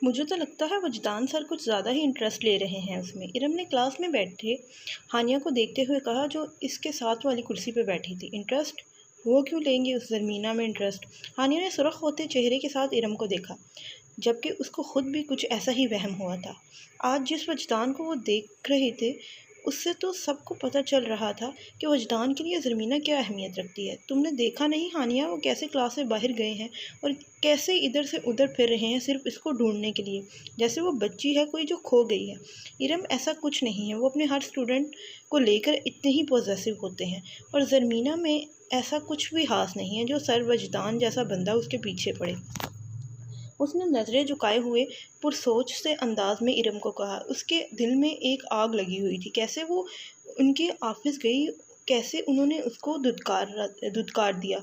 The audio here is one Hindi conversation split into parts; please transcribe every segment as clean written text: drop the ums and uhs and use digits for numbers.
मुझे तो लगता है वजदान सर कुछ ज़्यादा ही इंटरेस्ट ले रहे हैं उसमें। इरम ने क्लास में बैठे हानिया को देखते हुए कहा, जो इसके साथ वाली कुर्सी पर बैठी थी। इंटरेस्ट? वो क्यों लेंगी उस ज़रमीना में इंटरेस्ट? हानिया ने सुर्ख होते चेहरे के साथ इरम को देखा, जबकि उसको खुद भी कुछ ऐसा ही वहम हुआ था। आज जिस वजदान को वो देख रहे थे, उससे तो सबको पता चल रहा था कि वजदान के लिए ज़रमीना क्या अहमियत रखती है। तुमने देखा नहीं हानिया, वो कैसे क्लास से बाहर गए हैं और कैसे इधर से उधर फिर रहे हैं सिर्फ इसको ढूंढने के लिए, जैसे वो बच्ची है कोई जो खो गई है। इरम, ऐसा कुछ नहीं है। वो अपने हर स्टूडेंट को लेकर इतने ही पॉजेसिव होते हैं, और ज़रमीना में ऐसा कुछ भी खास नहीं है जो सर वजदान जैसा बंदा उसके पीछे पड़े। उसने नज़रें झुकाए हुए पुरसोच से अंदाज में इरम को कहा। उसके दिल में एक आग लगी हुई थी। कैसे वो उनके ऑफिस गई, कैसे उन्होंने उसको धुतकार दिया,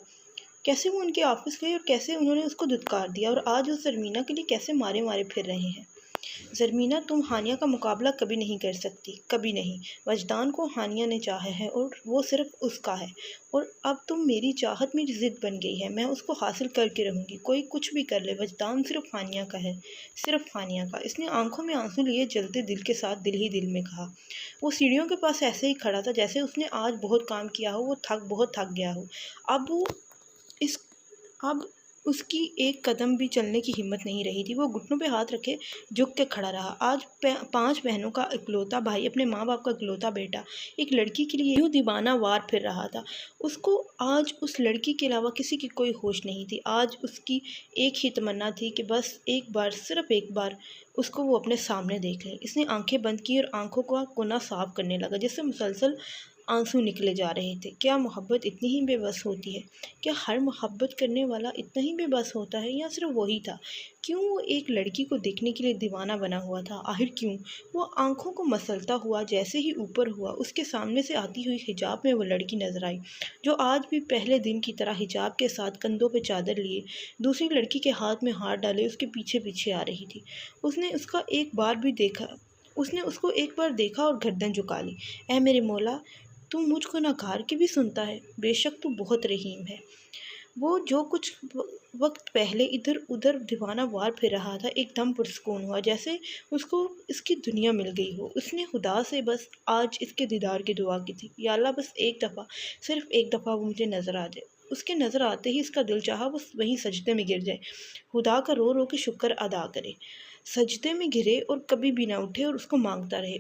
कैसे वो उनके ऑफिस गई और कैसे उन्होंने उसको धुतकार दिया, और आज उस ज़रमीना के लिए कैसे मारे मारे फिर रहे हैं। ज़रमीना, तुम हानिया का मुकाबला कभी नहीं कर सकती, कभी नहीं। वजदान को हानिया ने चाहा है और वो सिर्फ उसका है, और अब तुम मेरी चाहत मेरी ज़िद बन गई है। मैं उसको हासिल करके रहूँगी, कोई कुछ भी कर ले। वजदान सिर्फ हानिया का है, सिर्फ हानिया का। इसने आंखों में आंसू लिए जलते दिल के साथ दिल ही दिल में कहा। वो सीढ़ियों के पास ऐसे ही खड़ा था जैसे उसने आज बहुत काम किया हो, वो बहुत थक गया हो। अब वो इस अब उसकी एक कदम भी चलने की हिम्मत नहीं रही थी। वो घुटनों पे हाथ रखे झुक के खड़ा रहा। आज 5 बहनों का इकलौता भाई, अपने माँ बाप का इकलौता बेटा, एक लड़की के लिए यूँ दीवाना वार फिर रहा था। उसको आज उस लड़की के अलावा किसी की कोई होश नहीं थी। आज उसकी एक ही तमन्ना थी कि बस एक बार, सिर्फ एक बार उसको वो अपने सामने देख ले। इसने आंखें बंद की और आंखों का कोना साफ करने लगा, जिससे मुसलसल आंसू निकले जा रहे थे। क्या मोहब्बत इतनी ही बेबस होती है? क्या हर मोहब्बत करने वाला इतना ही बेबस होता है, या सिर्फ वही था? क्यों वो एक लड़की को देखने के लिए दीवाना बना हुआ था? आखिर क्यों? वो आंखों को मसलता हुआ जैसे ही ऊपर हुआ, उसके सामने से आती हुई हिजाब में वो लड़की नजर आई, जो आज भी पहले दिन की तरह हिजाब के साथ कंधों पे चादर लिए दूसरी लड़की के हाथ में हाथ डाले उसके पीछे पीछे आ रही थी। उसने उसको एक बार देखा और गर्दन झुका ली। ऐ मेरे मौला, तू मुझको नकार के भी सुनता है। बेशक तू बहुत रहीम है। वो जो कुछ वक्त पहले इधर उधर दीवाना वार फिर रहा था, एकदम पुरस्कून हुआ, जैसे उसको इसकी दुनिया मिल गई हो। उसने खुदा से बस आज इसके दीदार की दुआ की थी। या अल्लाह, बस एक दफ़ा, सिर्फ एक दफ़ा वो मुझे नज़र आ जाए। उसके नज़र आते ही इसका दिल चाहा वो वहीं सजदे में गिर जाए, खुदा का रो रो के शुक्र अदा करे। सजदे में गिरे और कभी भी ना उठे और उसको मांगता रहे।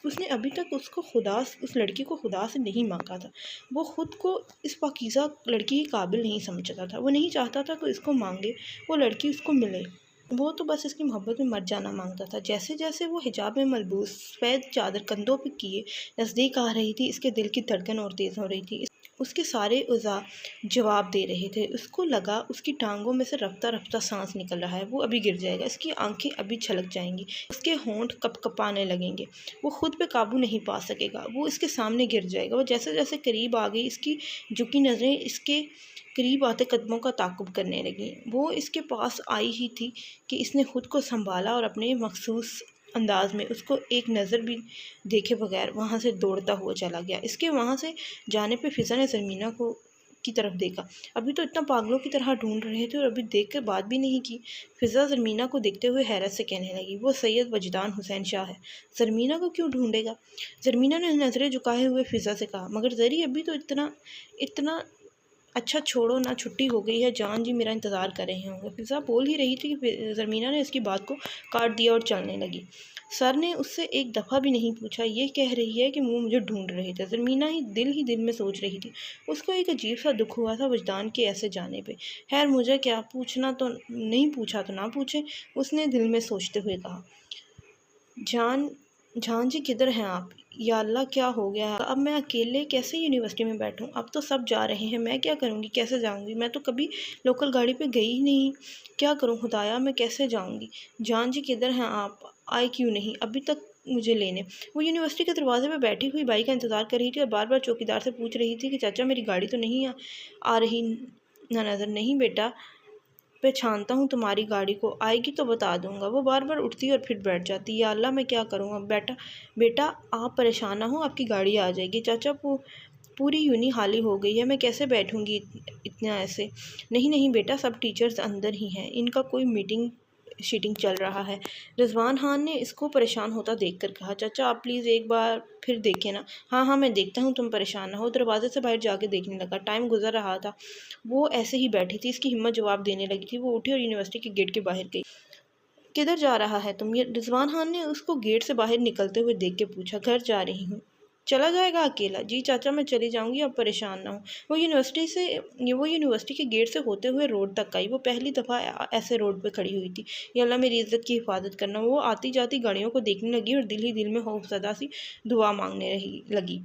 उसने अभी तक उस लड़की को खुदा से नहीं मांगा था। वो खुद को इस पाकीज़ा लड़की के काबिल नहीं समझता था। वो नहीं चाहता था कि इसको मांगे, वो लड़की उसको मिले। वो तो बस इसकी मोहब्बत में मर जाना मांगता था। जैसे जैसे वो हिजाब में मलबूस सफ़ेद चादर कंधों पे किए नज़दीक आ रही थी, इसके दिल की धड़कन और तेज़ हो रही थी। उसके सारे उज़ा जवाब दे रहे थे। उसको लगा उसकी टांगों में से रफ्ता रफ्ता सांस निकल रहा है। वो अभी गिर जाएगा, इसकी आंखें अभी छलक जाएंगी, उसके होंठ कपकपाने लगेंगे। वो खुद पे काबू नहीं पा सकेगा, वो इसके सामने गिर जाएगा। वो जैसे जैसे करीब आ गई, इसकी झुकी नज़रें इसके करीब आते कदमों का ताक़ुब करने लगी। वो इसके पास आई ही थी कि इसने खुद को संभाला और अपने मखसूस अंदाज में उसको एक नज़र भी देखे बगैर वहाँ से दौड़ता हुआ चला गया। इसके वहाँ से जाने पे फ़िज़ा ने ज़रमीना को की तरफ देखा। अभी तो इतना पागलों की तरह ढूंढ रहे थे और अभी देख कर बात भी नहीं की। फ़िज़ा ज़रमीना को देखते हुए हैरत से कहने लगी, वो सैयद वजदान हुसैन शाह है, ज़रमीना को क्यों ढूंढेगा? ज़रमीना ने नज़रें झुकाए हुए फ़िज़ा से कहा, मगर ज़री अभी तो इतना इतना अच्छा छोड़ो ना, छुट्टी हो गई है, जान जी मेरा इंतज़ार कर रहे होंगे। फ़िज़ा बोल ही रही थी कि ज़रमीना ने इसकी बात को काट दिया और चलने लगी। सर ने उससे एक दफ़ा भी नहीं पूछा, ये कह रही है कि वो मुझे ढूंढ रहे थे। ज़रमीना ही दिल में सोच रही थी। उसको एक अजीब सा दुख हुआ था वजदान के ऐसे जाने पे। खैर, मुझे क्या पूछना, तो नहीं पूछा तो ना पूछे, उसने दिल में सोचते हुए कहा। जान जान जी, किधर हैं आप? या अल्लाह, क्या हो गया है? अब मैं अकेले कैसे यूनिवर्सिटी में बैठूं? अब तो सब जा रहे हैं, मैं क्या करूंगी, कैसे जाऊंगी? मैं तो कभी लोकल गाड़ी पे गई ही नहीं। क्या करूं खुदाया, मैं कैसे जाऊंगी? जान जी, किधर हैं आप? आए क्यों नहीं अभी तक मुझे लेने? वो यूनिवर्सिटी के दरवाजे पे बैठी हुई बाई का इंतज़ार कर रही थी और बार बार चौकीदार से पूछ रही थी कि चाचा, मेरी गाड़ी तो नहीं आ रही ना नज़र? नहीं बेटा, पहचानता हूँ तुम्हारी गाड़ी को, आएगी तो बता दूंगा। वो बार बार उठती और फिर बैठ जाती। या अल्लाह, मैं क्या करूँ अब? बेटा बेटा आप परेशान ना हो, आपकी गाड़ी आ जाएगी। चाचा, पूरी यूनी खाली हो गई है, मैं कैसे बैठूंगी इतना ऐसे? नहीं नहीं बेटा, सब टीचर्स अंदर ही हैं, इनका कोई मीटिंग शूटिंग चल रहा है। रिजवान खान ने इसको परेशान होता देखकर कहा, चाचा आप प्लीज़ एक बार फिर देखें ना। हाँ हाँ मैं देखता हूँ, तुम परेशान ना हो। दरवाजे से बाहर जाके देखने लगा। टाइम गुजर रहा था। वो ऐसे ही बैठी थी, इसकी हिम्मत जवाब देने लगी थी। वो उठी और यूनिवर्सिटी के गेट के बाहर गई। किधर जा रहा है तुम? ये रिजवान खान ने उसको गेट से बाहर निकलते हुए देख के पूछा। घर जा रही हूँ। चला जाएगा अकेला? जी चाचा मैं चली जाऊंगी, अब परेशान ना हो। वो यूनिवर्सिटी के गेट से होते हुए रोड तक आई। वो पहली दफ़ा ऐसे रोड पे खड़ी हुई थी। ये अल्लाह मेरी इज्जत की हिफाजत करना। वो आती जाती गाड़ियों को देखने लगी और दिल ही दिल में खौफजदा सी दुआ मांगने रही लगी।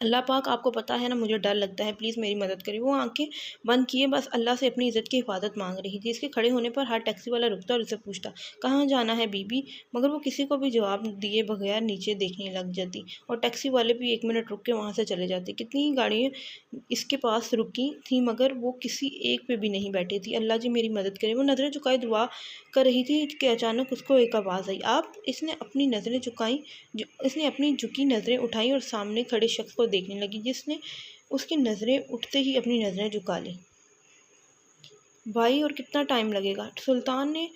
अल्लाह पाक आपको पता है ना मुझे डर लगता है, प्लीज़ मेरी मदद करिए। वो आंखें बंद किए बस अल्लाह से अपनी इज़्ज़त की हिफाजत मांग रही थी। इसके खड़े होने पर हर टैक्सी वाला रुकता और उससे पूछता, कहाँ जाना है बीबी? मगर वो किसी को भी जवाब दिए बगैर नीचे देखने लग जाती और टैक्सी वाले भी 1 मिनट रुक के वहाँ से चले जाते। कितनी ही गाड़ियाँ इसके पास रुकी थी मगर वो किसी एक पे भी नहीं बैठी थी। अल्लाह जी मेरी मदद करे। वो नज़रें झुकाए दुआ कर रही थी कि अचानक उसको एक आवाज़ आई, आप? इसने अपनी झुकी नज़रें उठाई और सामने खड़े शख्स को देखने लगी, जिसने उसकी नज़रें उठते ही अपनी नज़रें झुका ली। भाई और कितना टाइम लगेगा? सुल्तान ने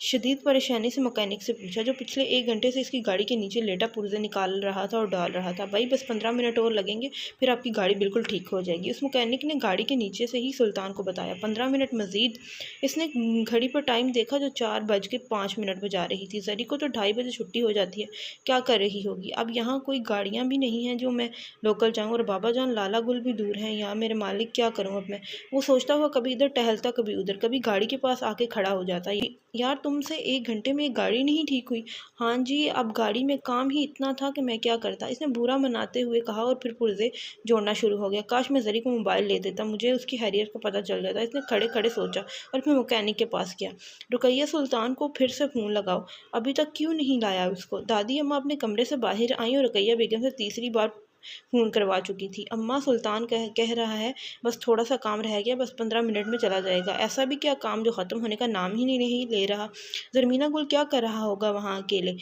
शदीद परेशानी से मैकेनिक से पूछा, जो पिछले 1 घंटे से इसकी गाड़ी के नीचे लेटा पुर्जे निकाल रहा था और डाल रहा था। भाई बस 15 मिनट और लगेंगे, फिर आपकी गाड़ी बिल्कुल ठीक हो जाएगी। उस मैकेनिक ने गाड़ी के नीचे से ही सुल्तान को बताया। 15 मिनट मज़ीद। इसने घड़ी पर टाइम देखा जो 4:05 बजा रही थी। जरी को तो 2:30 बजे छुट्टी हो जाती है। क्या कर रही होगी? अब यहाँ कोई गाड़ियाँ भी नहीं हैं जो मैं लोकल जाऊँ, और बाबा जान लाला गुल भी दूर हैं। यहाँ मेरे मालिक, क्या करूँ अब मैं? वो सोचता हुआ कभी इधर टहलता कभी उधर, कभी गाड़ी के पास आके खड़ा हो जाता। यार तुमसे 1 घंटे में एक गाड़ी नहीं ठीक हुई? हाँ जी, अब गाड़ी में काम ही इतना था कि मैं क्या करता, इसने बुरा मनाते हुए कहा और फिर पुर्जे जोड़ना शुरू हो गया। काश मैं जरी को मोबाइल ले देता, मुझे उसकी हैरियत का पता चल जाता। इसने खड़े खड़े सोचा और फिर मैकेनिक के पास गया। रुकैया सुल्तान को फिर से फ़ोन लगाओ, अभी तक क्यों नहीं लाया उसको? दादी अम्मा अपने कमरे से बाहर आई और रुकैया बेगम से तीसरी बार फ़ोन करवा चुकी थी। अम्मा सुल्तान कह रहा है बस थोड़ा सा काम रह गया, बस 15 मिनट में चला जाएगा। ऐसा भी क्या काम जो ख़त्म होने का नाम ही नहीं ले रहा? ज़रमीना गुल क्या कर रहा होगा वहाँ अकेले?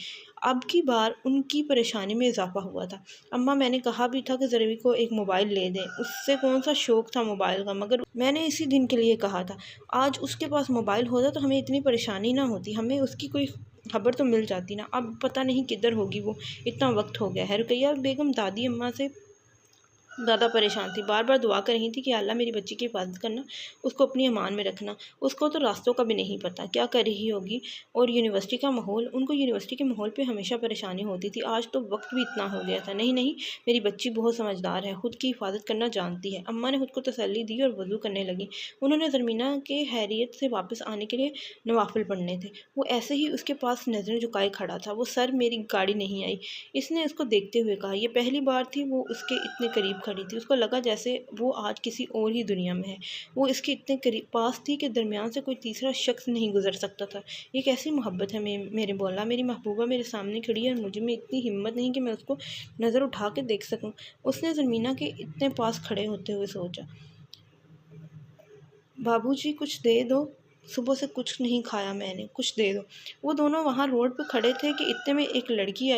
अब की बार उनकी परेशानी में इजाफा हुआ था। अम्मा मैंने कहा भी था कि ज़रवी को एक मोबाइल ले दें, उससे कौन सा शौक़ था मोबाइल का, मगर मैंने इसी दिन के लिए कहा था। आज उसके पास मोबाइल होता तो हमें इतनी परेशानी ना होती, हमें उसकी कोई खबर तो मिल जाती ना। अब पता नहीं किधर होगी वो, इतना वक्त हो गया है। रुकैया बेगम दादी अम्मा से ज़्यादा परेशान थी। बार बार दुआ कर रही थी कि अल्लाह मेरी बच्ची की हिफाजत करना, उसको अपनी अमान में रखना। उसको तो रास्तों का भी नहीं पता, क्या कर रही होगी। और यूनिवर्सिटी का माहौल, उनको यूनिवर्सिटी के माहौल पे हमेशा परेशानी होती थी, आज तो वक्त भी इतना हो गया था। नहीं नहीं, मेरी बच्ची बहुत समझदार है, खुद की हिफाजत करना जानती है। अम्मा ने खुद को तसल्ली दी और वज़ू करने लगी। उन्होंने ज़रमीना के हैरियत से वापस आने के लिए नवाफिल पढ़ने थे। वो ऐसे ही उसके पास नज़रें झुकाए खड़ा था। वो सर, मेरी गाड़ी नहीं आई, इसने उसको देखते हुए कहा। यह पहली बार थी वो उसके इतने करीब खड़ी थी। उसको लगा जैसे वो आज किसी और ही दुनिया में है। वो इसके इतने करीब पास थी कि दरमियान से कोई तीसरा शख्स नहीं गुजर सकता था। ये कैसी मोहब्बत है मेरे मौला, मेरी महबूबा मेरे सामने खड़ी है और मुझे में इतनी हिम्मत नहीं कि मैं उसको नज़र उठा के देख सकूं। उसने ज़मीना के इतने पास खड़े होते हुए सोचा। बाबूजी कुछ दे दो, सुबह से कुछ नहीं खाया मैंने, कुछ दे दो। वो दोनों वहाँ रोड पे खड़े थे कि इतने में एक लड़की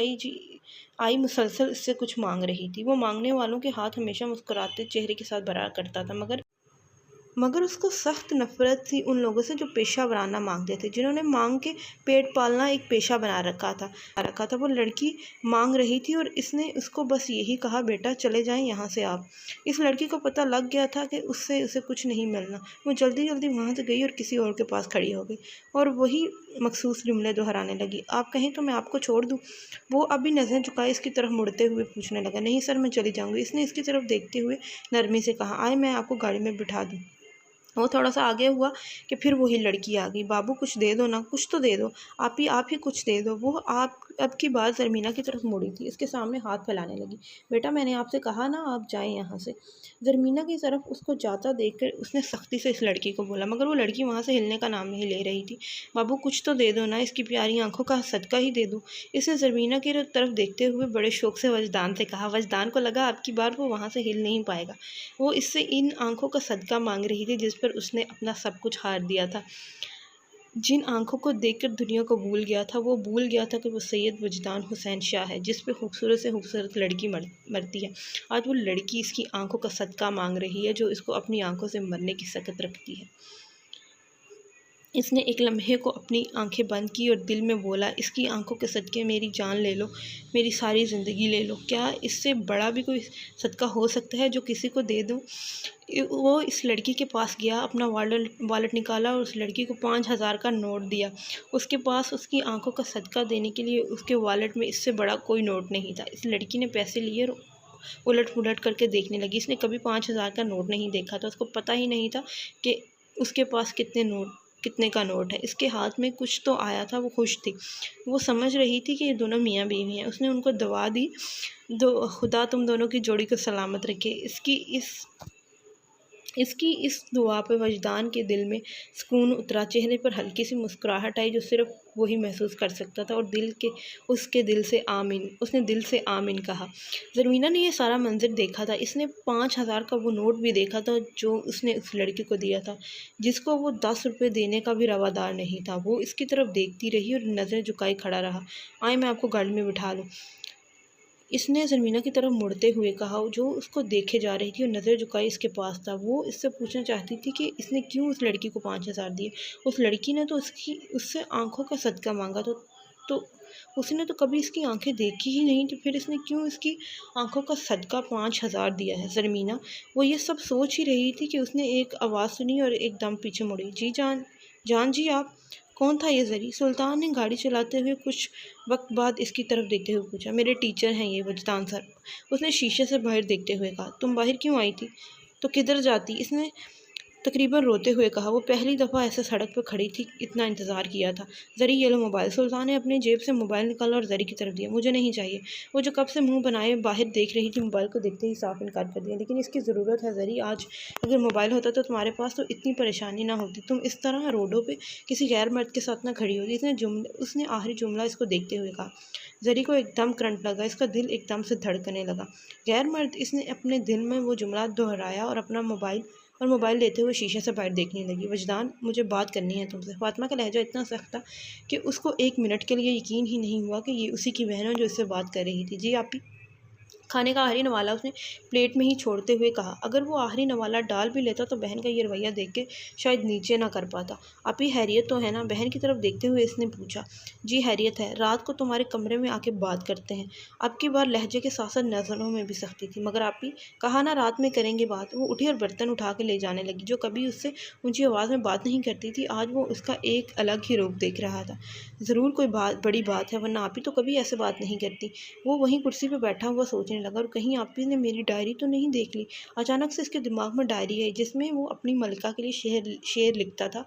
आई मुसलसल इससे कुछ मांग रही थी। वो मांगने वालों के हाथ हमेशा मुस्कुराते चेहरे के साथ भरा करता था, मगर उसको सख्त नफरत थी उन लोगों से जो पेशा वराना मांगते थे, जिन्होंने मांग के पेट पालना एक पेशा बना रखा था। वो लड़की मांग रही थी और इसने उसको बस यही कहा, बेटा चले जाएं यहाँ से आप। इस लड़की को पता लग गया था कि उससे उसे कुछ नहीं मिलना। वो जल्दी जल्दी वहाँ से गई और किसी और के पास खड़ी हो गई और वही मखसूस जुमले दोहराने लगी, आप कहें तो मैं आपको छोड़ दूँ? वो अभी नज़रें झुकाए इसकी तरफ मुड़ते हुए पूछने लगा, नहीं सर मैं चली जाऊँगी। इसने इसकी तरफ देखते हुए नरमी से कहा, आए मैं आपको गाड़ी में बिठा दूँ। वो थोड़ा सा आगे हुआ कि फिर वही लड़की आ गई। बाबू कुछ दे दो ना, कुछ तो दे दो, आप ही कुछ दे दो। वो आप अब की बात ज़रमीना की तरफ मुड़ी थी, इसके सामने हाथ फैलाने लगी, बेटा मैंने आपसे कहा ना आप जाएं यहाँ से। ज़रमीना की तरफ उसको जाता देखकर उसने सख्ती से इस लड़की को बोला, मगर वो लड़की वहाँ से हिलने का नाम नहीं ले रही थी। बाबू कुछ तो दे दो ना, इसकी प्यारी आंखों का सदका ही दे दो। इसने ज़रमीना की तरफ देखते हुए बड़े शौक़ से वजदान से कहा। वजदान को लगा अब की बार वो वहाँ से हिल नहीं पाएगा। वो इससे इन आंखों का सदका मांग रही थी जिस पर उसने अपना सब कुछ हार दिया था। जिन आंखों को देखकर दुनिया को भूल गया था, वो भूल गया था कि वो सैयद वजदान हुसैन शाह है, जिस पे खूबसूरत से खूबसूरत लड़की मरती है। आज वो लड़की इसकी आंखों का सदका मांग रही है, जो इसको अपनी आंखों से मरने की सकत रखती है। इसने एक लम्हे को अपनी आंखें बंद की और दिल में बोला, इसकी आंखों के सदक़े मेरी जान ले लो, मेरी सारी ज़िंदगी ले लो। क्या इससे बड़ा भी कोई सदका हो सकता है जो किसी को दे दूँ? वो इस लड़की के पास गया, अपना वॉलेट निकाला और उस लड़की को 5,000 का नोट दिया। उसके पास उसकी आंखों का सदका देने के लिए उसके वॉलेट में इससे बड़ा कोई नोट नहीं था। इस लड़की ने पैसे लिए और उलट-पुलट करके देखने लगी। इसने कभी 5,000 का नोट नहीं देखा था। उसको पता ही नहीं था कि उसके पास कितने का नोट है। इसके हाथ में कुछ तो आया था, वो खुश थी। वो समझ रही थी कि ये दोनों मियाँ बीवी हैं। उसने उनको दुआ दी, खुदा तुम दोनों की जोड़ी को सलामत रखे। इसकी इस दुआ पे वजदान के दिल में सुकून उतरा। चेहरे पर हल्की सी मुस्कुराहट आई जो सिर्फ वही महसूस कर सकता था, और उसने दिल से आमीन कहा। ज़रमीना ने ये सारा मंजर देखा था। इसने 5,000 का वो नोट भी देखा था जो उसने उस लड़की को दिया था, जिसको वो 10 रुपये देने का भी रवादार नहीं था। वो इसकी तरफ देखती रही और नज़रें झुकाए खड़ा रहा। आए, मैं आपको गाड़ी में बिठा लूँ, इसने ज़रमीना की तरफ मुड़ते हुए कहा, जो उसको देखे जा रही थी और नज़र झुकाई इसके पास था। वो इससे पूछना चाहती थी कि इसने क्यों उस लड़की को 5,000 दिए। उस लड़की ने तो उससे आंखों का सदका मांगा, तो उसने तो कभी इसकी आंखें देखी ही नहीं, तो फिर इसने क्यों इसकी आंखों का सदका 5,000 दिया है। ज़रमीना वो ये सब सोच ही रही थी कि उसने एक आवाज़ सुनी और एकदम पीछे मुड़ी। जी जान जी, आप कौन था ये ज़री? सुल्तान ने गाड़ी चलाते हुए कुछ वक्त बाद इसकी तरफ देखते हुए पूछा। मेरे टीचर हैं ये, वजदान सर, उसने शीशे से बाहर देखते हुए कहा। तुम बाहर क्यों आई थी? तो किधर जाती? इसने तकरीबन रोते हुए कहा। वो पहली दफ़ा ऐसे सड़क पर खड़ी थी, इतना इंतज़ार किया था। ज़री ये लो मोबाइल। सुल्तान ने अपनी जेब से मोबाइल निकाला और ज़री की तरफ दिया। मुझे नहीं चाहिए। वो जो कब से मुंह बनाए बाहर देख रही थी, मोबाइल को देखते ही साफ इनकार कर दिया। लेकिन इसकी ज़रूरत है ज़री, आज अगर मोबाइल होता तो तुम्हारे पास तो इतनी परेशानी ना होती, तुम इस तरह रोडों पर किसी गैर मर्द के साथ ना खड़ी होती। उसने आखिरी जुमला इसको देखते हुए कहा। ज़री को एकदम करंट लगा, इसका दिल एकदम से धड़कने लगा। गैर मर्द, इसने अपने दिल में वो जुमला दोहराया और मोबाइल लेते हुए शीशे से बाहर देखने लगी। वजदान, मुझे बात करनी है तुमसे। फातिमा का लहजा इतना सख्त था कि उसको 1 मिनट के लिए यकीन ही नहीं हुआ कि ये उसी की बहन है जो इससे बात कर रही थी। जी आपी। खाने का आखिरी नवाला उसने प्लेट में ही छोड़ते हुए कहा। अगर वो आखिरी नवाला डाल भी लेता तो बहन का ये रवैया देख के शायद नीचे ना कर पाता। आपी हैरियत तो है ना? बहन की तरफ देखते हुए इसने पूछा। जी हैरियत है, रात को तुम्हारे कमरे में आके बात करते हैं। अब की बार लहजे के साथ साथ नज़रों में भी सख्ती थी। मगर आपी, कहा ना रात में करेंगे बात। वो उठी और बर्तन उठा के ले जाने लगी। जो कभी उससे ऊंची आवाज़ में बात नहीं करती थी, आज वो उसका एक अलग ही रूप देख रहा था। ज़रूर कोई बड़ी बात है, वरना आपी तो कभी ऐसे बात नहीं करती। वो वहीं कुर्सी पर बैठा हुआ सोचने लगा, और कहीं आपी ने मेरी डायरी तो नहीं देख ली। अचानक से इसके दिमाग में डायरी आई जिसमें वो अपनी मलिका के लिए शेर लिखता था,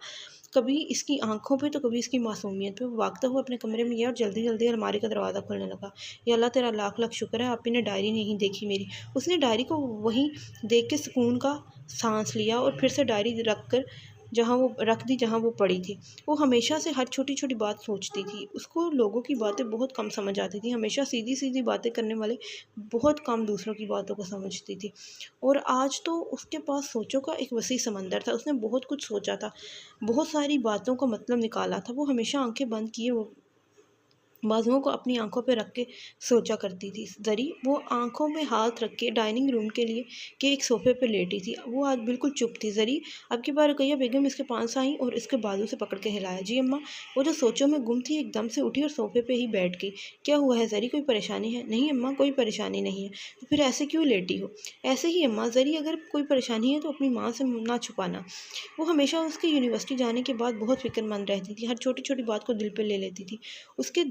कभी इसकी आंखों पे तो कभी इसकी मासूमियत पे। वो भागता हुआ अपने कमरे में गया और जल्दी जल्दी अलमारी का दरवाज़ा खोलने लगा। या अल्लाह, तेरा लाख लाख शुक्र है आपी ने डायरी नहीं देखी मेरी। उसने डायरी को वहीं देख के सुकून का सांस लिया और फिर से डायरी रख दी जहाँ वो पड़ी थी। वो हमेशा से हर छोटी छोटी बात सोचती थी। उसको लोगों की बातें बहुत कम समझ आती थी। हमेशा सीधी सीधी बातें करने वाले बहुत कम दूसरों की बातों को समझती थी। और आज तो उसके पास सोचों का एक वसी समंदर था। उसने बहुत कुछ सोचा था, बहुत सारी बातों का मतलब निकाला था। वो हमेशा आंखें बंद किए बाजुओं को अपनी आंखों पर रख के सोचा करती थी। ज़री वो आंखों में हाथ रख के डाइनिंग रूम के एक सोफ़े पर लेटी थी। वो आज बिल्कुल चुप थी। ज़री अब की बार रुकैया बेगम इसके पास आई और इसके बाजू से पकड़ के हिलाया। जी अम्मा। वो जो सोचों में गुम थी एकदम से उठी और सोफ़े पे ही बैठ गई। क्या हुआ है ज़री, कोई परेशानी है? नहीं अम्मा, कोई परेशानी नहीं है। तो फिर ऐसे क्यों लेटी हो? ऐसे ही अम्मा। ज़री अगर कोई परेशानी है तो अपनी माँ से ना छुपाना। वो हमेशा उसके यूनिवर्सिटी जाने के बाद बहुत फ़िक्रमंद रहती थी। हर छोटी छोटी बात को दिल पर ले लेती थी। उनके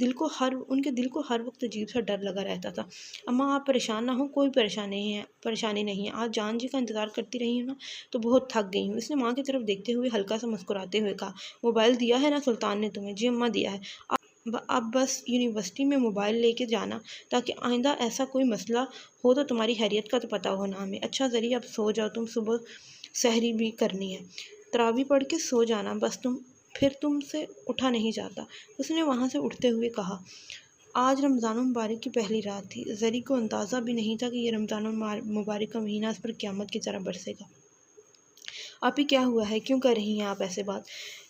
दिल को हर वक्त अजीब सा डर लगा रहता था। अम्मा आप परेशान ना हो, कोई परेशानी नहीं है। आज जान जी का इंतज़ार करती रही हूँ ना, तो बहुत थक गई हूँ। इसने माँ की तरफ देखते हुए हल्का सा मुस्कुराते हुए कहा। मोबाइल दिया है ना सुल्तान ने तुम्हें? जी अम्मा दिया है। अब बस यूनिवर्सिटी में मोबाइल लेके जाना, ताकि आइंदा ऐसा कोई मसला हो तो तुम्हारी हैरियत का तो पता हो ना हमें। अच्छा ज़री अब सो जाओ, तुम सुबह सहरी भी करनी है। तरावी पढ़ के सो जाना बस, फिर तुमसे उठा नहीं जाता। उसने वहाँ से उठते हुए कहा। आज रमज़ान मुबारक की पहली रात थी। ज़री को अंदाज़ा भी नहीं था कि ये रमज़ान मुबारक का महीना इस पर क़यामत की तरह बरसेगा। आप ही क्या हुआ है, क्यों कर रही हैं आप ऐसे बात?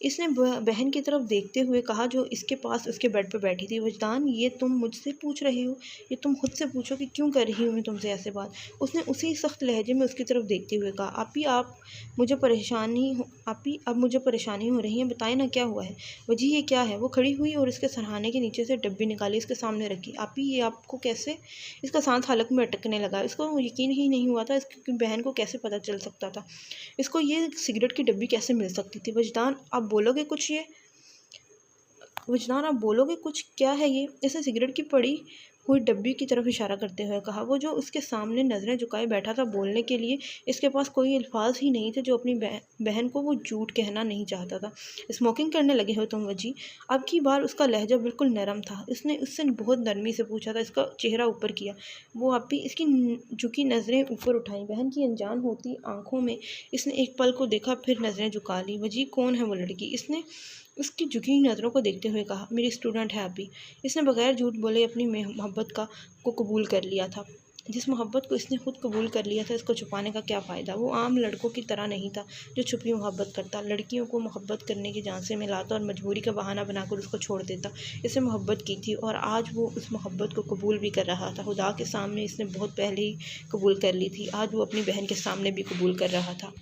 इसने बहन की तरफ देखते हुए कहा जो इसके पास उसके बेड पर बैठी थी। वजदान, ये तुम मुझसे पूछ रहे हो? ये तुम खुद से पूछो कि क्यों कर रही हूँ मैं तुमसे ऐसे बात। उसने उसी सख्त लहजे में उसकी तरफ देखते हुए कहा, आपी अब मुझे परेशानी हो रही है, बताएं ना क्या हुआ है। वजी, ये क्या है? वो खड़ी हुई और इसके सरहाने के नीचे से डब्बी निकाली, इसके सामने रखी। आपी, ये आपको कैसे? इसका सांस हलक में अटकने लगा। इसको यकीन ही नहीं हुआ था इसकी बहन को कैसे पता चल सकता था, इसको ये सिगरेट की डब्बी कैसे मिल सकती थी। वजदान, आप बोलोगे कुछ? वजदान, आप बोलोगे कुछ? क्या है ये? इसने सिगरेट की पड़ी हुई डब्बी की तरफ इशारा करते हुए कहा। वो जो उसके सामने नज़रें झुकाए बैठा था, बोलने के लिए इसके पास कोई अल्फाज ही नहीं थे जो अपनी बहन को वो झूठ कहना नहीं चाहता था। स्मोकिंग करने लगे हो तुम वजी? अब की बार उसका लहजा बिल्कुल नरम था। इसने उससे बहुत नरमी से पूछा था। इसका चेहरा ऊपर किया। वो आपी, इसकी झुकी नज़रें ऊपर उठाई। बहन की अनजान होती आंखों में इसने एक पल को देखा, फिर नज़रें झुका ली। वजी, कौन है वो लड़की? इसने उसकी झुकी हुई नज़रों को देखते हुए कहा। मेरी स्टूडेंट है अभी। इसने बगैर झूठ बोले अपनी मोहब्बत को कबूल कर लिया था। जिस मोहब्बत को इसने खुद कबूल कर लिया था, इसको छुपाने का क्या फ़ायदा। वो आम लड़कों की तरह नहीं था जो छुपी मोहब्बत करता, लड़कियों को मोहब्बत करने की झांसे में लाता और मजबूरी का बहाना बनाकर उसको छोड़ देता। इसने मोहब्बत की थी और आज वो उस मोहब्बत को कबूल भी कर रहा था। खुदा के सामने इसने बहुत पहले ही कबूल कर ली थी, आज वो अपनी बहन के सामने भी कबूल कर रहा था।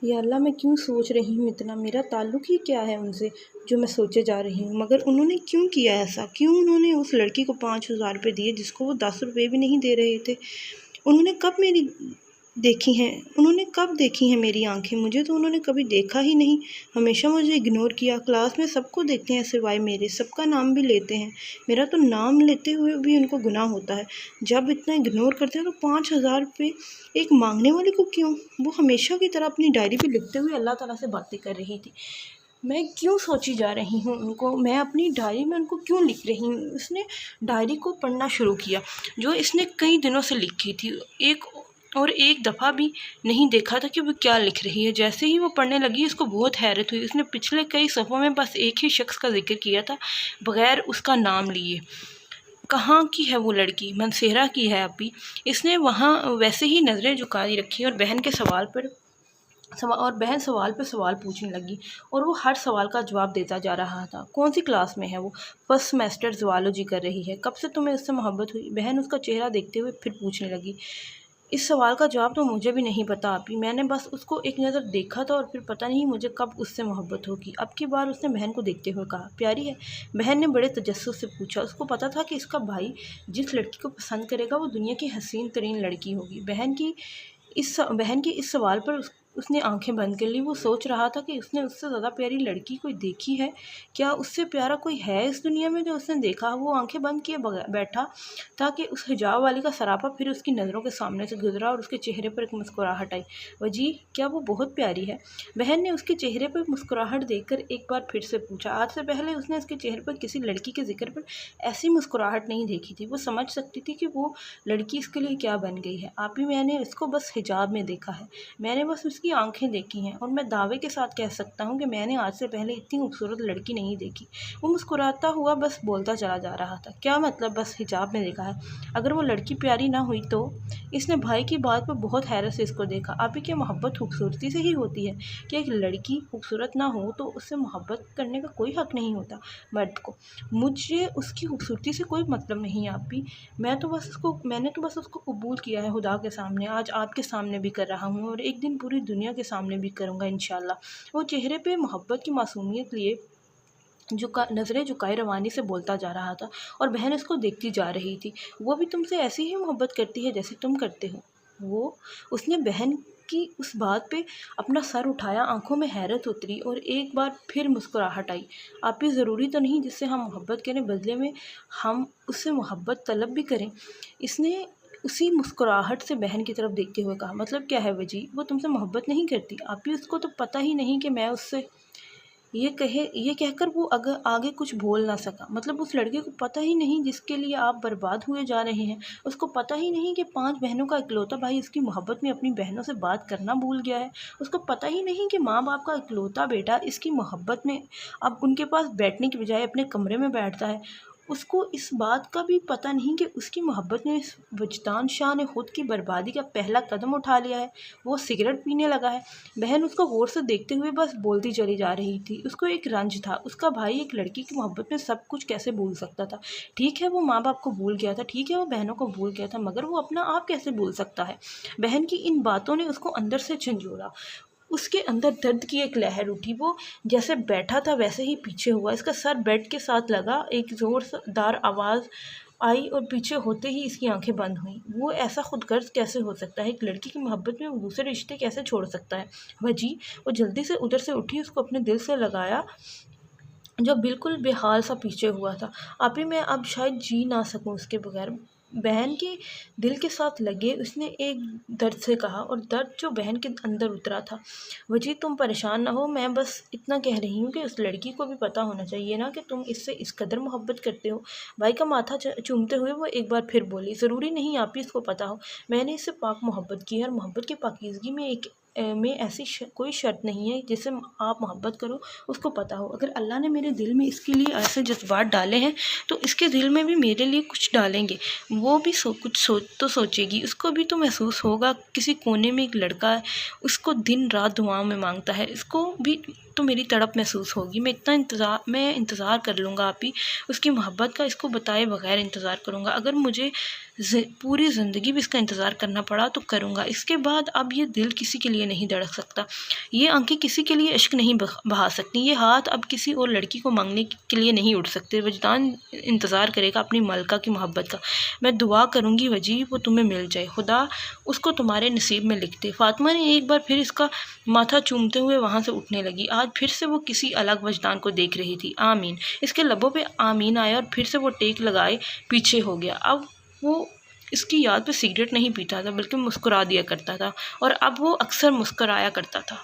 या अल्लाह, मैं क्यों सोच रही हूँ इतना? मेरा ताल्लुक़ ही क्या है उनसे जो मैं सोचे जा रही हूँ? मगर उन्होंने क्यों किया ऐसा? क्यों उन्होंने उस लड़की को 5,000 रुपये दिए जिसको वो 10 रुपये भी नहीं दे रहे थे? उन्होंने कब देखी हैं मेरी आंखें? मुझे तो उन्होंने कभी देखा ही नहीं। हमेशा मुझे इग्नोर किया। क्लास में सबको देखते हैं सिवाय मेरे, सबका नाम भी लेते हैं। मेरा तो नाम लेते हुए भी उनको गुनाह होता है। जब इतना इग्नोर करते हैं तो 5,000 रुपये एक मांगने वाले को क्यों? वो हमेशा की तरह अपनी डायरी पे लिखते हुए अल्लाह ताला से बातें कर रही थी। मैं क्यों सोची जा रही हूँ उनको? मैं अपनी डायरी में उनको क्यों लिख रही हूँ? उसने डायरी को पढ़ना शुरू किया जो इसने कई दिनों से लिखी थी। एक दफ़ा भी नहीं देखा था कि वो क्या लिख रही है। जैसे ही वो पढ़ने लगी, इसको बहुत हैरत हुई। उसने पिछले कई सफ़ों में बस एक ही शख्स का जिक्र किया था, बग़ैर उसका नाम लिए। कहाँ की है वो लड़की? मनसेरा की है अभी। इसने वहाँ वैसे ही नज़रें झुकाई रखी और बहन सवाल पर सवाल पूछने लगी और वो हर सवाल का जवाब देता जा रहा था। कौन सी क्लास में है वो? फर्स्ट सेमेस्टर ज़ुआलॉजी कर रही है। कब से तुम्हें उससे मोहब्बत हुई? बहन उसका चेहरा देखते हुए फिर पूछने लगी। इस सवाल का जवाब तो मुझे भी नहीं पता आपी। मैंने बस उसको एक नज़र देखा था और फिर पता नहीं मुझे कब उससे मोहब्बत होगी। अब की बार उसने बहन को देखते हुए कहा, प्यारी है? बहन ने बड़े तजस्सुस से पूछा। उसको पता था कि इसका भाई जिस लड़की को पसंद करेगा वो दुनिया की हसीन तरीन लड़की होगी। बहन के इस सवाल पर उसने आंखें बंद कर ली। वो सोच रहा था कि उसने उससे ज़्यादा प्यारी लड़की कोई देखी है क्या? उससे प्यारा कोई है इस दुनिया में जो उसने देखा? वो आंखें बंद किए बैठा था कि उस हिजाब वाली का सरापा फिर उसकी नज़रों के सामने से गुजरा और उसके चेहरे पर एक मुस्कुराहट आई। वजी, क्या वो बहुत प्यारी है? बहन ने उसके चेहरे पर मुस्कुराहट देखकर एक बार फिर से पूछा। आज से पहले उसने उसके चेहरे पर किसी लड़की के जिक्र पर ऐसी मुस्कुराहट नहीं देखी थी। वो समझ सकती थी कि वो लड़की इसके लिए क्या बन गई है। आप ही, मैंने इसको बस हिजाब में देखा है। मैंने बस उसकी आंखें देखी हैं और मैं दावे के साथ कह सकता हूँ कि मैंने आज से पहले इतनी खूबसूरत लड़की नहीं देखी। वो मुस्कुराता हुआ बस बोलता चला जा रहा था। क्या मतलब बस हिजाब में देखा है? अगर वो लड़की प्यारी ना हुई तो? इसने भाई की बात पर बहुत हैरत से इसको देखा। आप ही, क्या मोहब्बत खूबसूरती से ही होती है? कि एक लड़की खूबसूरत ना हो तो उससे मोहब्बत करने का कोई हक़ नहीं होता मर्द को? मुझे उसकी खूबसूरती से कोई मतलब नहीं आप भी। मैंने तो बस उसको कबूल किया है खुदा के सामने। आज आपके सामने भी कर रहा हूँ और एक दिन पूरी दुनिया के सामने भी करूँगा इंशाल्लाह। वो चेहरे पे मोहब्बत की मासूमियत लिए नज़रें झुकाए रवानी से बोलता जा रहा था और बहन इसको देखती जा रही थी। वो भी तुमसे ऐसी ही मोहब्बत करती है जैसे तुम करते हो? उसने बहन की उस बात पे अपना सर उठाया। आंखों में हैरत उतरी और एक बार फिर मुस्कुराहट आई। आप ही, ज़रूरी तो नहीं जिससे हम मोहब्बत करें बदले में हम उससे मोहब्बत तलब भी करें? इसने उसी मुस्कुराहट से बहन की तरफ देखते हुए कहा। मतलब क्या है वजी? वो तुमसे मोहब्बत नहीं करती? आप ही, उसको तो पता ही नहीं कि मैं उससे ये कहकर वो अगर आगे कुछ बोल ना सका। मतलब उस लड़के को पता ही नहीं जिसके लिए आप बर्बाद हुए जा रहे हैं। उसको पता ही नहीं कि 5 बहनों का इकलौता भाई उसकी मोहब्बत में अपनी बहनों से बात करना भूल गया है। उसको पता ही नहीं कि माँ बाप का इकलौता बेटा इसकी मोहब्बत में अब उनके पास बैठने की बजाय अपने कमरे में बैठता है। उसको इस बात का भी पता नहीं कि उसकी मोहब्बत में इस वजदान शाह ने खुद की बर्बादी का पहला कदम उठा लिया है। वो सिगरेट पीने लगा है। बहन उसको गौर से देखते हुए बस बोलती चली जा रही थी। उसको एक रंज था, उसका भाई एक लड़की की मोहब्बत में सब कुछ कैसे भूल सकता था। ठीक है वो माँ बाप को भूल गया था, ठीक है वो बहनों को भूल गया था, मगर वो अपना आप कैसे भूल सकता है। बहन की इन बातों ने उसको अंदर से झंझोड़ा। उसके अंदर दर्द की एक लहर उठी। वो जैसे बैठा था वैसे ही पीछे हुआ। इसका सर बेड के साथ लगा। एक जोरदार आवाज़ आई और पीछे होते ही इसकी आंखें बंद हुईं। वो ऐसा खुदगर्ज कैसे हो सकता है? एक लड़की की मोहब्बत में वो दूसरे रिश्ते कैसे छोड़ सकता है? वजी वो जल्दी से उधर से उठी, उसको अपने दिल से लगाया जो बिल्कुल बेहाल सा पीछे हुआ था। आपी मैं अब शायद जी ना सकूं उसके बगैर। बहन के दिल के साथ लगे उसने एक दर्द से कहा, और दर्द जो बहन के अंदर उतरा था। वजी तुम परेशान ना हो, मैं बस इतना कह रही हूँ कि उस लड़की को भी पता होना चाहिए ना कि तुम इससे इस कदर मोहब्बत करते हो। भाई का माथा चूमते हुए वो एक बार फिर बोली, ज़रूरी नहीं आप ही इसको पता हो, मैंने इससे पाक मोहब्बत की है, और मोहब्बत की पाकीज़गी में में ऐसी कोई शर्त नहीं है जिससे आप मोहब्बत करो उसको पता हो। अगर अल्लाह ने मेरे दिल में इसके लिए ऐसे जज्बात डाले हैं तो इसके दिल में भी मेरे लिए कुछ डालेंगे। वो भी कुछ सोचेगी, उसको भी तो महसूस होगा किसी कोने में एक लड़का है, उसको दिन रात दुआओं में मांगता है, इसको भी तो मेरी तड़प महसूस होगी। मैं इंतज़ार कर लूँगा आप ही उसकी मोहब्बत का, इसको बताए बगैर इंतज़ार करूँगा। अगर मुझे पूरी ज़िंदगी भी इसका इंतज़ार करना पड़ा तो करूँगा। इसके बाद अब ये दिल किसी के लिए नहीं धड़क सकता, ये आंखें किसी के लिए इश्क नहीं बहा सकती, ये हाथ अब किसी और लड़की को मांगने के लिए नहीं उठ सकते। वजदान इंतज़ार करेगा अपनी मलका की मोहब्बत का। मैं दुआ करूँगी वजी वो तुम्हें मिल जाए, खुदा उसको तुम्हारे नसीब में लिख दे। फातिमा ने एक बार फिर इसका माथा चूमते हुए वहाँ से उठने लगी। आज फिर से वो किसी अलग वजदान को देख रही थी। आमीन, इसके लबों पे आमीन आया और फिर से वो टेक लगाए पीछे हो गया। अब वो इसकी याद पे सिगरेट नहीं पीता था बल्कि मुस्कुरा दिया करता था, और अब वो अक्सर मुस्कुराया करता था।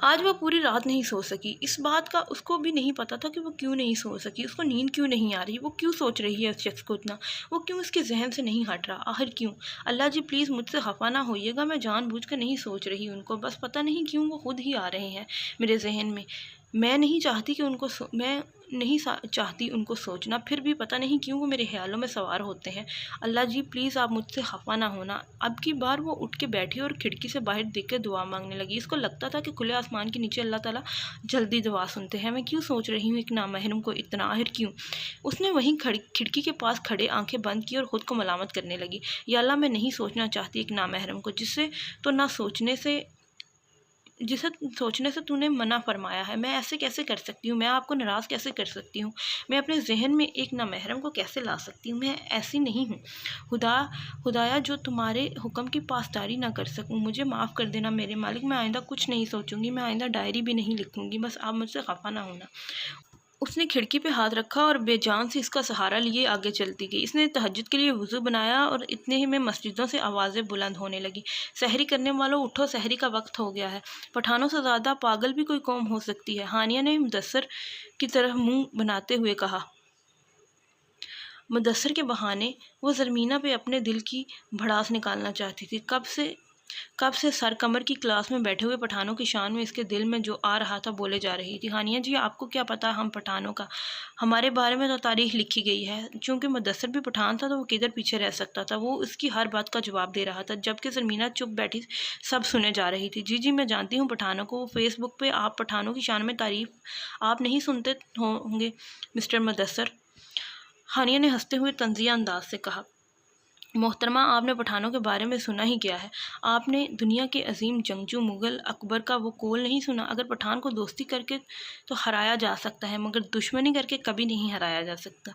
आज वह पूरी रात नहीं सो सकी। इस बात का उसको भी नहीं पता था कि वो क्यों नहीं सो सकी, उसको नींद क्यों नहीं आ रही, वो क्यों सोच रही है उस शख्स को इतना, वो क्यों उसके जहन से नहीं हट रहा, आखिर क्यों। अल्लाह जी प्लीज़ मुझसे खफा ना होइएगा, मैं जानबूझकर नहीं सोच रही उनको, बस पता नहीं क्यों वो खुद ही आ रहे हैं मेरे जहन में। मैं नहीं चाहती कि मैं नहीं चाहती उनको सोचना, फिर भी पता नहीं क्यों वो मेरे ख्यालों में सवार होते हैं। अल्लाह जी प्लीज़ आप मुझसे खफा ना होना। अब की बार वो उठ के बैठी और खिड़की से बाहर देख कर दुआ मांगने लगी। इसको लगता था कि खुले आसमान के नीचे अल्लाह ताला जल्दी दुआ सुनते हैं। मैं क्यों सोच रही हूँ एक नामहरम को इतना, आखिर क्यों। उसने वहीं खिड़की के पास खड़े आंखें बंद की और ख़ुद को मलामत करने लगी। या अल्लाह मैं नहीं सोचना चाहती एक नामहरम को, जिसे सोचने से तूने मना फरमाया है। मैं ऐसे कैसे कर सकती हूँ, मैं आपको नाराज़ कैसे कर सकती हूँ, मैं अपने जहन में एक नामहरम को कैसे ला सकती हूँ, मैं ऐसी नहीं हूँ। खुदाया जो तुम्हारे हुक्म की पासदारी ना कर सकूँ, मुझे माफ़ कर देना मेरे मालिक। मैं आइंदा कुछ नहीं सोचूंगी, मैं आइंदा डायरी भी नहीं लिखूंगी, बस आप मुझसे खफा ना होना। उसने खिड़की पे हाथ रखा और बेजान से इसका सहारा लिए आगे चलती गई। इसने तहज्जुद के लिए वज़ू बनाया और इतने ही में मस्जिदों से आवाज़ें बुलंद होने लगी। सहरी करने वालों उठो, सहरी का वक्त हो गया है। पठानों से ज़्यादा पागल भी कोई कौम हो सकती है। हानिया ने मुदस्सर की तरफ मुंह बनाते हुए कहा। मुदस्सर के बहाने वो ज़रमीना पे अपने दिल की भड़ास निकालना चाहती थी। कब से सर कमर की क्लास में बैठे हुए पठानों की शान में इसके दिल में जो आ रहा था बोले जा रही थी। हानिया जी आपको क्या पता हम पठानों का, हमारे बारे में तो तारीख लिखी गई है। चूँकि मुदस्सर भी पठान था तो वो किधर पीछे रह सकता था। वो उसकी हर बात का जवाब दे रहा था, जबकि ज़रमीना चुप बैठी सब सुने जा रही थी। जी जी मैं जानती हूँ पठानों को, वो फेसबुक पे आप पठानों की शान में तारीफ आप नहीं सुनते होंगे मिस्टर मुदस्सर। हानिया ने हंसते हुए तंजिया अंदाज से कहा। मोहतरमा आपने पठानों के बारे में सुना ही क्या है। आपने दुनिया के अजीम जंगजू मुग़ल अकबर का वो कौल नहीं सुना। अगर पठान को दोस्ती करके तो हराया जा सकता है, मगर दुश्मनी करके कभी नहीं हराया जा सकता।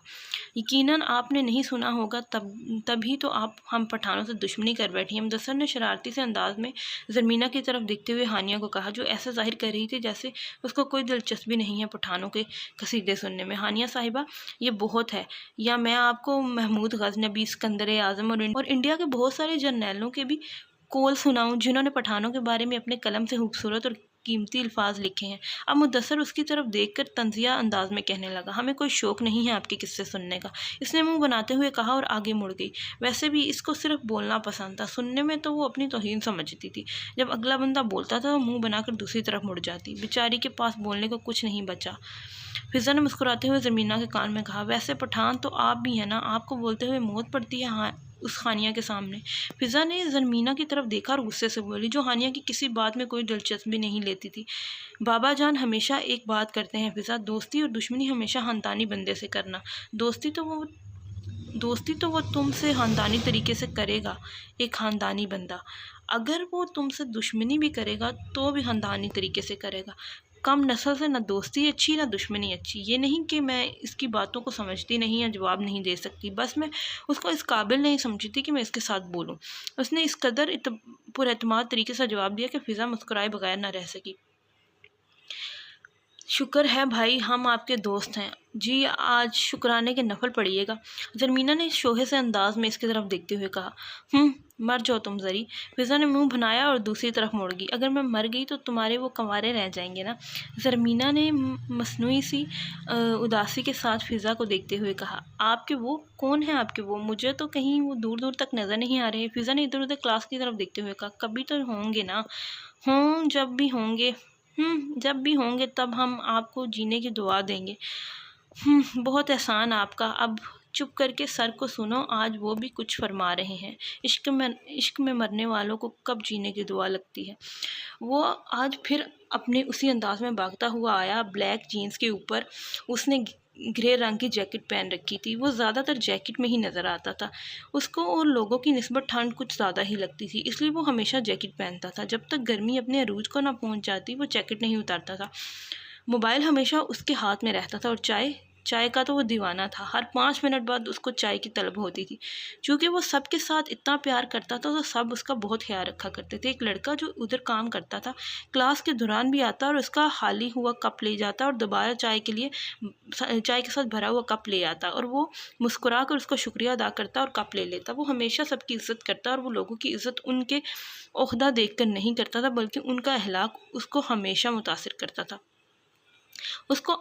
यकीनन आपने नहीं सुना होगा, तभी तो आप हम पठानों से दुश्मनी कर बैठी हैं। मुदस्सर ने शरारती से अंदाज में ज़रमीना की तरफ देखते हुए हानिया को कहा, जो ऐसा जाहिर कर रही थी जैसे उसको कोई दिलचस्पी नहीं है पठानों के कसीदे सुनने में। हानिया साहिबा ये बहुत है, या मैं आपको महमूद गज़नबी, सिकंदर आज़म और इंडिया के बहुत सारे जर्नैलों के भी कौल सुनाऊं जिन्होंने पठानों के बारे में अपने कलम से खूबसूरत और कीमती अल्फाज लिखे हैं। अब मुदस्सर उसकी तरफ देखकर तंजिया अंदाज में कहने लगा, हमें कोई शौक़ नहीं है आपके किस्से सुनने का। इसने मुंह बनाते हुए कहा और आगे मुड़ गई। वैसे भी इसको सिर्फ बोलना पसंद था, सुनने में तो वो अपनी तौहीन समझती थी। जब अगला बंदा बोलता था तो मुंह बनाकर दूसरी तरफ मुड़ जाती। बेचारी के पास बोलने को कुछ नहीं बचा। फिज़ा ने मुस्कुराते हुए ज़मीना के कान में कहा, वैसे पठान तो आप भी हैं ना, आपको बोलते हुए मौत पड़ती है हाँ उस हानिया के सामने। फिज़ा ने ज़मीना की तरफ देखा और गुस्से से बोली, जो हानिया की किसी बात में कोई दिलचस्पी नहीं लेती थी। बाबा जान हमेशा एक बात करते हैं फिज़ा, दोस्ती और दुश्मनी हमेशा ख़ानदानी बंदे से करना। दोस्ती तो वो तुमसे ख़ानदानी तरीके से करेगा, एक ख़ानदानी बंदा। अगर वो तुमसे दुश्मनी भी करेगा तो भी ख़ानदानी तरीके से करेगा। कम नस्ल से ना दोस्ती अच्छी ना दुश्मनी अच्छी। ये नहीं कि मैं इसकी बातों को समझती नहीं या जवाब नहीं दे सकती, बस मैं उसको इस काबिल नहीं समझती कि मैं इसके साथ बोलूं। उसने इस कदर पुरएतमाद तरीके से जवाब दिया कि फिज़ा मुस्कुराए बगैर न रह सकी। शुक्र है भाई हम आपके दोस्त हैं जी, आज शुक्राने के नफल पड़िएगा। ज़मीना ने शोहे से अंदाज में इसकी तरफ देखते हुए कहा, मर जाओ तुम ज़री। फिज़ा ने मुंह बनाया और दूसरी तरफ मुड़ गई। अगर मैं मर गई तो तुम्हारे वो कंवारे रह जाएंगे ना। ज़मीना ने मसनूई सी उदासी के साथ फिज़ा को देखते हुए कहा, आपके वो कौन है? आपके वो मुझे तो कहीं वो दूर दूर तक नज़र नहीं आ रहे। फिज़ा ने इधर उधर क्लास की तरफ देखते हुए कहा, कभी तो होंगे ना। जब भी होंगे जब भी होंगे तब हम आपको जीने की दुआ देंगे। बहुत एहसान आपका। अब चुप करके सर को सुनो, आज वो भी कुछ फरमा रहे हैं। इश्क में मरने वालों को कब जीने की दुआ लगती है। वो आज फिर अपने उसी अंदाज में भागता हुआ आया। ब्लैक जीन्स के ऊपर उसने ग्रे रंग की जैकेट पहन रखी थी। वो ज़्यादातर जैकेट में ही नज़र आता था उसको, और लोगों की निस्बत ठंड कुछ ज़्यादा ही लगती थी, इसलिए वो हमेशा जैकेट पहनता था। जब तक गर्मी अपने अरूज को ना पहुंच जाती वो जैकेट नहीं उतारता था। मोबाइल हमेशा उसके हाथ में रहता था और चाय का तो वो दीवाना था। हर 5 मिनट बाद उसको चाय की तलब होती थी। चूँकि वो सबके साथ इतना प्यार करता था तो सब उसका बहुत ख्याल रखा करते थे। एक लड़का जो उधर काम करता था क्लास के दौरान भी आता और उसका खाली हुआ कप ले जाता और दोबारा चाय के साथ भरा हुआ कप ले आता और वो मुस्कुरा कर उसका शुक्रिया अदा करता और कप ले लेता। वो हमेशा सबकी इज़्ज़त करता और वो लोगों की इज़्ज़त उनके ओहदा देख कर नहीं करता था, बल्कि उनका अखलाक उसको हमेशा मुतासिर करता था। उसको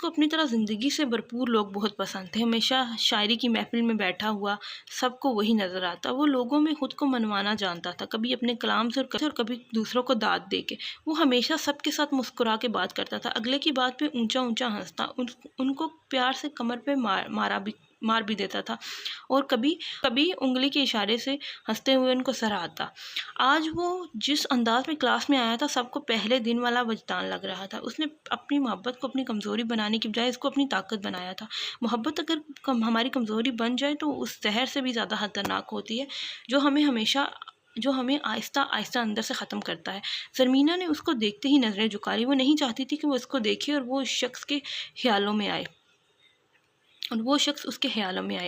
अपनी तरह ज़िंदगी से भरपूर लोग बहुत पसंद थे। हमेशा शायरी की महफिल में बैठा हुआ सबको वही नज़र आता। वो लोगों में ख़ुद को मनवाना जानता था, कभी अपने कलाम से और कभी दूसरों को दाद दे के। वो हमेशा सबके साथ मुस्कुरा के बात करता था, अगले की बात पे ऊंचा ऊंचा हंसता, उनको प्यार से कमर पे मार भी देता था और कभी कभी उंगली के इशारे से हंसते हुए उनको सराहता। आज वो जिस अंदाज में क्लास में आया था सबको पहले दिन वाला वजदान लग रहा था। उसने अपनी मोहब्बत को अपनी कमज़ोरी बनाने की बजाय इसको अपनी ताकत बनाया था। मोहब्बत अगर हमारी कमज़ोरी बन जाए तो उस जहर से भी ज़्यादा ख़तरनाक होती है, जो हमें आहिस्ता आहिस्ता अंदर से ख़त्म करता है। ज़मीना ने उसको देखते ही नज़रें झुका ली। वो नहीं चाहती थी कि वो उसको देखे और वो उस शख्स के ख्यालों में आए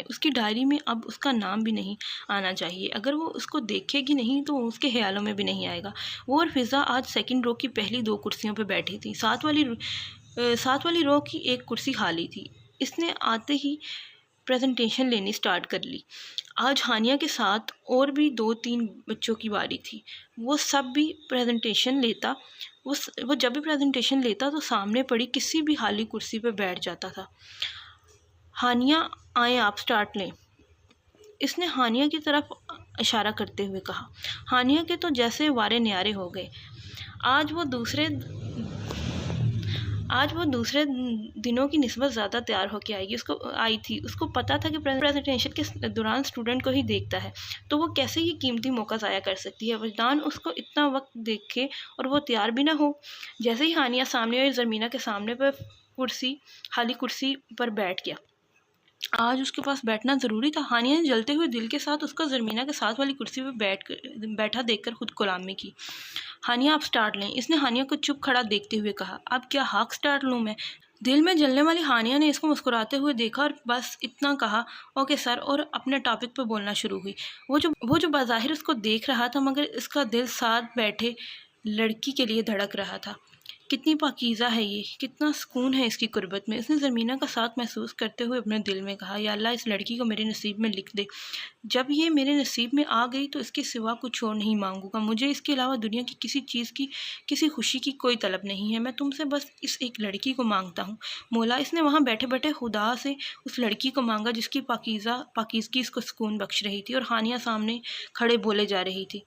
उसकी डायरी में अब उसका नाम भी नहीं आना चाहिए। अगर वो उसको देखेगी नहीं तो उसके ख्यालों में भी नहीं आएगा। वो और फिज़ा आज सेकंड रो की पहली 2 कुर्सियों पर बैठी थी। साथ वाली रो की एक कुर्सी खाली थी। इसने आते ही प्रेजेंटेशन लेनी स्टार्ट कर ली। आज हानिया के साथ और भी 2-3 बच्चों की बारी थी। वो जब भी प्रेजेंटेशन लेता तो सामने पड़ी किसी भी खाली कुर्सी पर बैठ जाता था। हानिया आए, आप स्टार्ट लें। इसने हानिया की तरफ इशारा करते हुए कहा। हानिया के तो जैसे वारे न्यारे हो गए। आज वो दूसरे दिनों की निस्बत ज़्यादा तैयार होकर आई थी। उसको पता था कि प्रेजेंटेशन के दौरान स्टूडेंट को ही देखता है, तो वो कैसे ये कीमती मौका ज़ाया कर सकती है। वजदान उसको इतना वक्त देखे और वो तैयार भी ना हो। जैसे ही हानिया सामने आई, ज़मीना के सामने पर खाली कुर्सी पर बैठ गया। आज उसके पास बैठना ज़रूरी था। हानिया ने जलते हुए दिल के साथ उसका ज़मीना के साथ वाली कुर्सी पर बैठा देखकर खुद गुलामी की। हानिया, आप स्टार्ट लें। इसने हानिया को चुप खड़ा देखते हुए कहा। अब क्या हाक स्टार्ट लूँ मैं? दिल में जलने वाली हानिया ने इसको मुस्कुराते हुए देखा और बस इतना कहा, ओके सर, और अपने टॉपिक पर बोलना शुरू हुई। वो जो बाज़ाहिर उसको देख रहा था, मगर इसका दिल साथ बैठे लड़की के लिए धड़क रहा था। कितनी पाकीज़ा है ये, कितना सुकून है इसकी कुर्बत में। उसने ज़मीना का साथ महसूस करते हुए अपने दिल में कहा, या अल्लाह इस लड़की को मेरे नसीब में लिख दे। जब ये मेरे नसीब में आ गई तो इसके सिवा कुछ और नहीं मांगूंगा। मुझे इसके अलावा दुनिया की किसी चीज़ की, किसी खुशी की कोई तलब नहीं है। मैं तुमसे बस इस एक लड़की को मांगता हूँ मौला। इसने वहाँ बैठे बैठे खुदा से उस लड़की को मांगा जिसकी पाकीज़गी इसको सुकून बख्श रही थी, और हानिया सामने खड़े बोले जा रही थी।